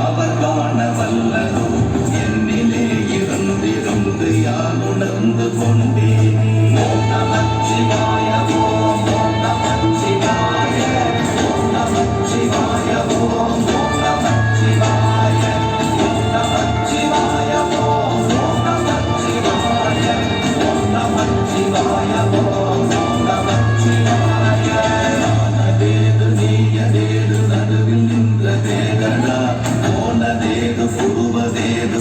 அவர் காண வல்லதோ என்னிலே இருந்திருந்து யான் உணர்ந்து கொண்டேனே. ஓம் நமச்சிவாய ஓம் ஓம் நமச்சிவாய ஓம் நமச்சிவாய ஓம் ஓம் நமச்சிவாய ஓம் நமச்சிவாய ஓம் ஓம் நமச்சிவாய ஓம் நமச்சிவாய ஓம் ஓம் நமச்சிவாய. ஆனதேது நீயதேது நடுவில் நின்றதேதடா போனதேது புருவதேது